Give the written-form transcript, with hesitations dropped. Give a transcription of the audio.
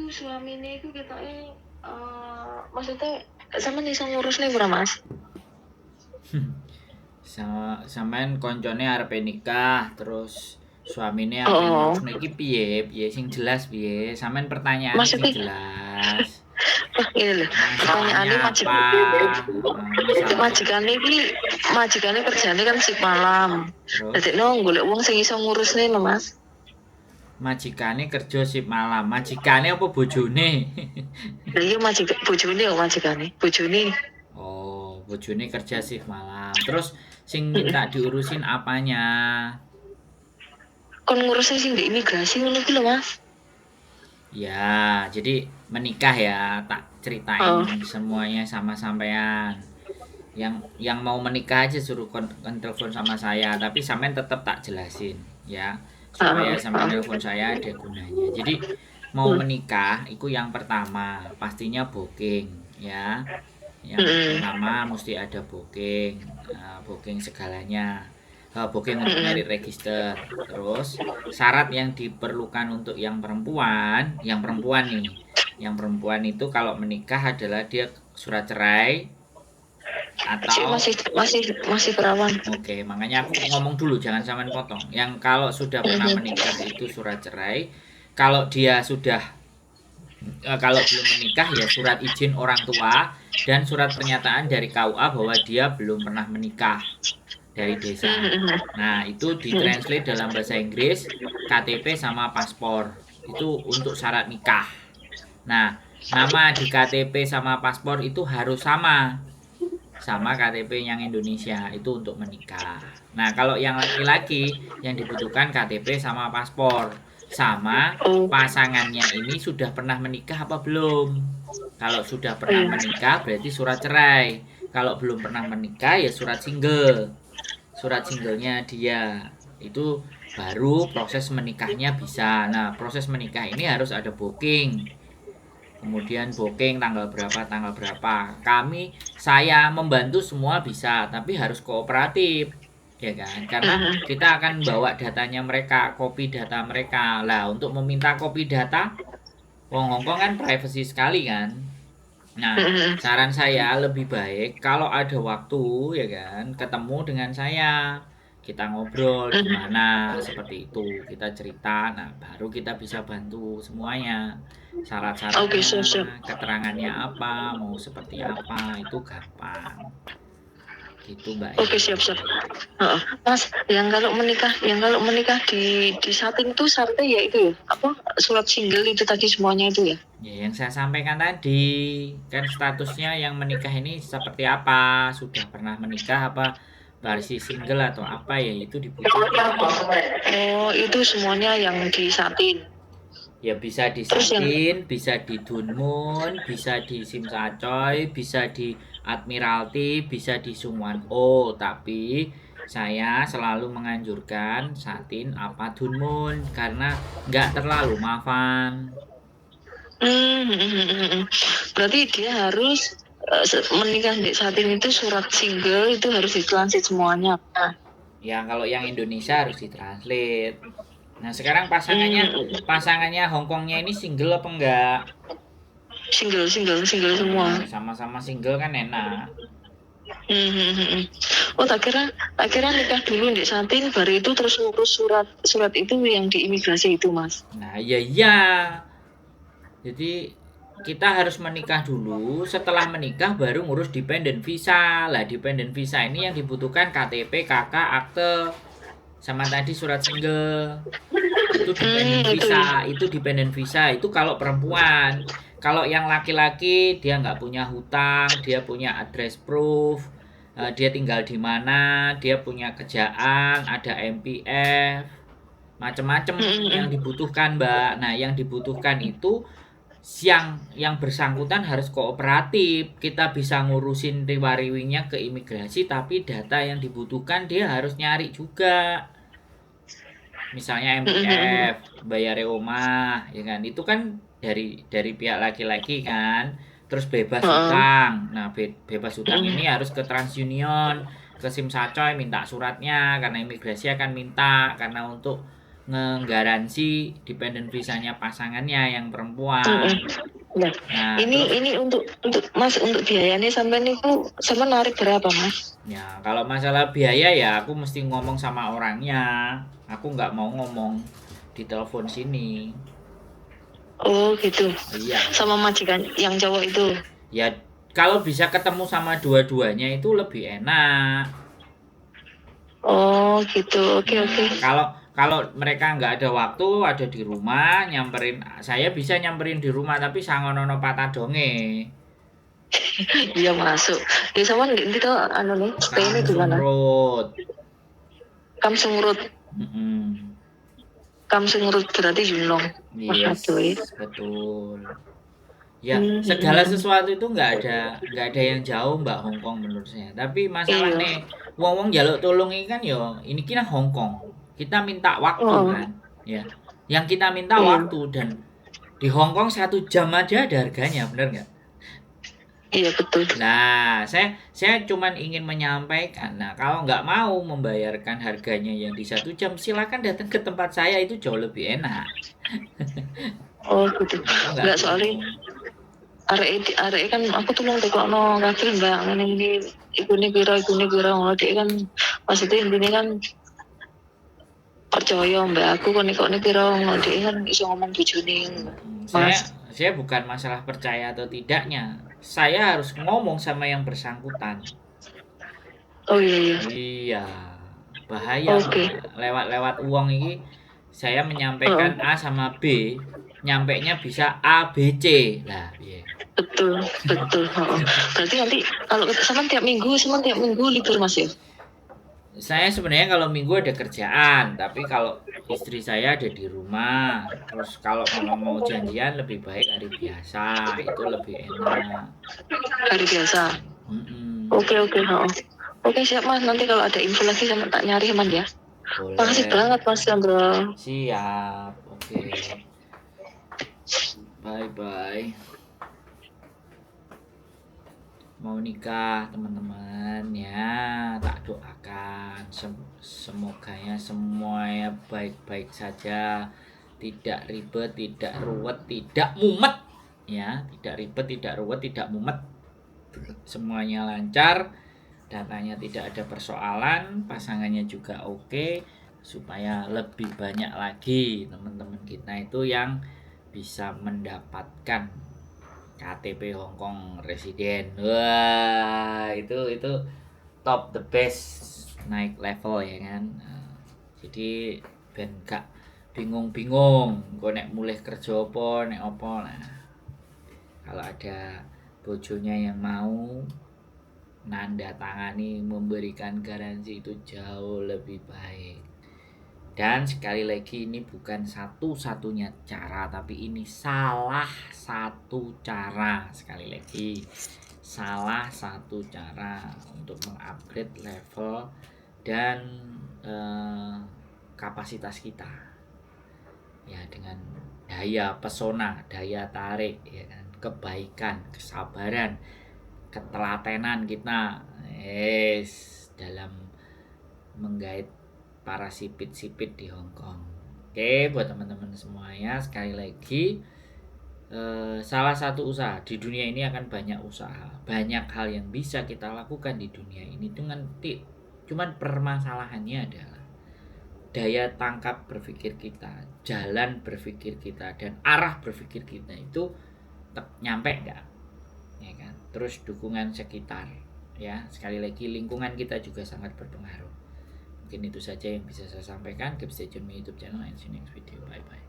suamine iku ketoke maksudnya sampean iso ngurusne ora, Mas? Sampean koncone arepe nikah terus suamine ape Oh, ngurusno iki piye? Piye sing jelas piye? Sampean pertanyaane sing maksudnya jelas. ini lho, Masalahnya pertanyaane apa? Heeh, masalahnya majikane iki majikane kerjane kan sip malam. terus Dadekno golek wong sing iso ngurusne lho, Mas. majikane kerja sip malam. Majikane apa bojone? Lah iya bojone kok majikane. Bojone. Oh, bojone kerja shift malam. Terus sing minta diurusin apanya? Kon ngurusnya sing di imigrasi ngono ki lho, Mas. Ya, jadi menikah ya, tak Oh, ceritain semuanya sama sampean. Yang mau menikah aja suruh telepon sama saya, tapi sampean tetap tak jelasin ya, supaya sampean telepon saya ada gunanya. Jadi mau menikah itu yang pertama pastinya booking ya. Yang pertama mesti ada booking, booking segalanya, booking untuk merit register. Terus syarat yang diperlukan untuk yang perempuan nih, yang perempuan itu kalau menikah adalah dia surat cerai atau masih perawan. Oke, makanya aku ngomong dulu, jangan sampean potong. Yang kalau sudah pernah menikah itu surat cerai. Kalau dia sudah kalau belum menikah ya surat izin orang tua dan surat pernyataan dari KUA bahwa dia belum pernah menikah dari desa. Nah, itu ditranslate dalam bahasa Inggris, KTP sama paspor. Itu untuk syarat nikah. Nah, nama di KTP sama paspor itu harus sama KTP yang Indonesia, itu untuk menikah. Nah, kalau yang laki-laki yang dibutuhkan KTP sama paspor. Sama pasangannya ini sudah pernah menikah apa belum? Kalau sudah pernah menikah berarti surat cerai. Kalau belum pernah menikah ya surat single. Surat singlenya dia. Itu baru proses menikahnya bisa. Nah, proses menikah ini harus ada booking. Kemudian booking tanggal berapa. Saya membantu semua bisa, tapi harus kooperatif. Ya kan? Karena kita akan bawa datanya mereka, copy data mereka. Lah, untuk meminta copy data, wong Hongkong kan privacy sekali kan. Nah, saran saya lebih baik kalau ada waktu ya kan, ketemu dengan saya. Kita ngobrol gimana seperti itu, kita cerita. Nah, baru kita bisa bantu semuanya. Syarat-syaratnya, keterangannya apa, mau seperti apa, itu gampang. Gitu Mbak Oke, siap. Mas, yang kalau menikah di samping tuh syaratnya ya itu ya, apa surat single itu tadi semuanya itu ya. Ya, yang saya sampaikan tadi kan statusnya yang menikah ini seperti apa, sudah pernah menikah apa masih single atau apa ya, itu dibutuhkan. Oh, itu semuanya yang disatin. Ya bisa di Satin, bisa di Dunmun, bisa di Simsacoy, bisa di Admiralty, bisa di Sungwan O. Tapi saya selalu menganjurkan Satin apa Dunmun karena nggak terlalu maafan. Berarti dia harus menikah di satin itu surat single itu harus ditransit semuanya. Ya kalau yang Indonesia harus ditranslate. Nah sekarang pasangannya Hongkongnya ini single apa enggak? Single semua. Nah, sama-sama single kan enak. Oh, tak kira nikah dulu di satin, baru itu terus ngurus surat itu yang di imigrasi itu, Mas. Nah iya. Jadi kita harus menikah dulu, setelah menikah baru ngurus dependent visa. Lah dependent visa ini yang dibutuhkan KTP, KK, akte, sama tadi surat single. Itu dependent visa, itu kalau perempuan. Kalau yang laki-laki dia nggak punya hutang, dia punya address proof, dia tinggal di mana, dia punya kerjaan, ada MPF, macam-macam yang dibutuhkan, Mbak. Nah, yang dibutuhkan itu yang bersangkutan harus kooperatif. Kita bisa ngurusin riwariwinya ke imigrasi, tapi data yang dibutuhkan dia harus nyari juga. Misalnya MPF, bayar rumah, ya kan? Itu kan dari pihak laki-laki kan. Terus bebas hutang. Nah, bebas hutang ini harus ke TransUnion, ke Simsacoy minta suratnya karena imigrasi akan minta karena untuk nggaransi dependent visanya pasangannya yang perempuan. Nah, Nah, ini untuk Mas untuk biayanya sampean itu sama narik berapa Mas? ya kalau masalah biaya ya aku mesti ngomong sama orangnya. Aku nggak mau ngomong di telepon sini. Oh gitu. Iya. Sama majikan yang cowok itu. Ya kalau bisa ketemu sama dua-duanya itu lebih enak. Oh gitu. Oke. Kalau mereka nggak ada waktu, ada di rumah, nyamperin, saya bisa nyamperin di rumah tapi sangonono patadonge. Iya masuk. Ya sama itu anu nih, stay-nya di Kamsung mana? Road. Kamsung Road. Mm-mm. Kamsung Road berarti Yunlong. Yes, Waduh ya. betul. Ya, segala sesuatu itu nggak ada yang jauh Mbak Hongkong menurut saya. Tapi masalah Iya. nih, wong jaluk tolong ini kan yo, ini kira Hongkong. Kita minta waktu Oh, kan, ya. Yang kita minta iya. waktu dan di Hongkong 1 jam aja ada harganya, bener nggak? Iya betul. Nah, saya cuman ingin menyampaikan, nah kalau nggak mau membayarkan harganya yang di 1 jam, silakan datang ke tempat saya itu jauh lebih enak. Oh gitu. Aku nggak Enggak soalnya bingung. arek kan aku tuh mau tekokno kabeh Mbak ngene iki ikune pira ngono Dek kan maksudnya intinya kan percaya Mbak aku kon ikone pira ngono Dek kan iso ngomong bojone Saya Mas. saya bukan masalah percaya atau tidaknya. Saya harus ngomong sama yang bersangkutan. Oh iya. Iya, bahaya Oke. Mbak. Lewat uang ini saya Oh, menyampaikan A sama B, nyampainya bisa A B C. Lah, iya. betul. Oh. Berarti nanti kalau sama tiap minggu libur Mas ya? Saya sebenarnya kalau minggu ada kerjaan, tapi kalau istri saya ada di rumah. Terus kalau mau janjian lebih baik hari biasa, itu lebih enak. Hari biasa. Mm-mm. Oke. Oke siap Mas, nanti kalau ada info lagi sama tak nyari Man ya. Makasih Boleh. banget Mas Chandra. Siap. Oke. Bye. Mau nikah teman-teman ya, tak doakan semoga ya semuanya baik-baik saja, tidak ribet, tidak ruwet, tidak mumet ya, tidak ribet, tidak ruwet, tidak mumet, semuanya lancar, datanya tidak ada persoalan, pasangannya juga oke, supaya lebih banyak lagi teman-teman kita itu yang bisa mendapatkan KTP Hongkong residen. Wah, itu top the best, naik level ya kan. Jadi ben gak bingung kok nek mulai kerja apa nek apa. Nah, kalau ada bojonya yang mau nanda tangani memberikan garansi itu jauh lebih baik. Dan sekali lagi ini bukan satu-satunya cara, tapi ini salah satu cara. Sekali lagi, salah satu cara untuk mengupgrade level dan kapasitas kita. Ya, dengan daya pesona, daya tarik, ya kan, kebaikan, kesabaran, ketelatenan kita, dalam menggait para sipit-sipit di Hongkong. Oke, buat teman-teman semuanya, sekali lagi salah satu usaha di dunia ini akan banyak usaha, banyak hal yang bisa kita lakukan di dunia ini. Cuman permasalahannya adalah daya tangkap berpikir kita, jalan berpikir kita, dan arah berpikir kita itu nyampe nggak, ya kan? Terus dukungan sekitar, ya sekali lagi lingkungan kita juga sangat berpengaruh. Mungkin itu saja yang bisa saya sampaikan. Keep stay tune my YouTube channel and see you next video. Bye.